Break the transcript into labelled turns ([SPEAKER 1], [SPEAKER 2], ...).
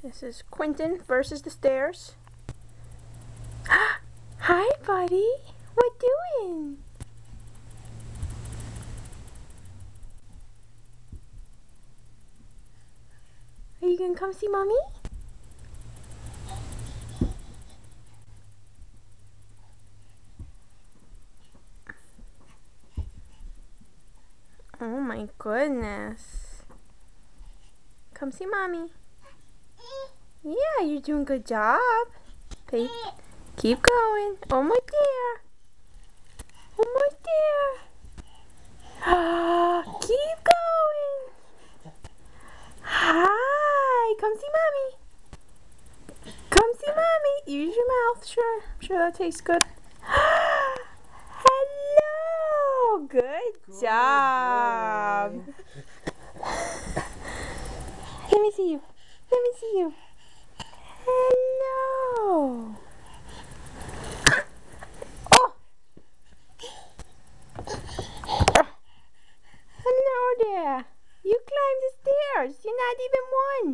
[SPEAKER 1] This is Quentin versus the stairs. Hi, buddy. What doing? Are you gonna come see mommy? Oh my goodness. Come see mommy. Yeah, you're doing a good job. Keep going. Almost there. Almost there. Keep going. Hi. Come see mommy. Come see mommy. Use your mouth. Sure. I'm sure that tastes good. Hello. Good job. Let me see you. Let me see you. Hello. Oh. Hello there. You climbed the stairs. You're not even one.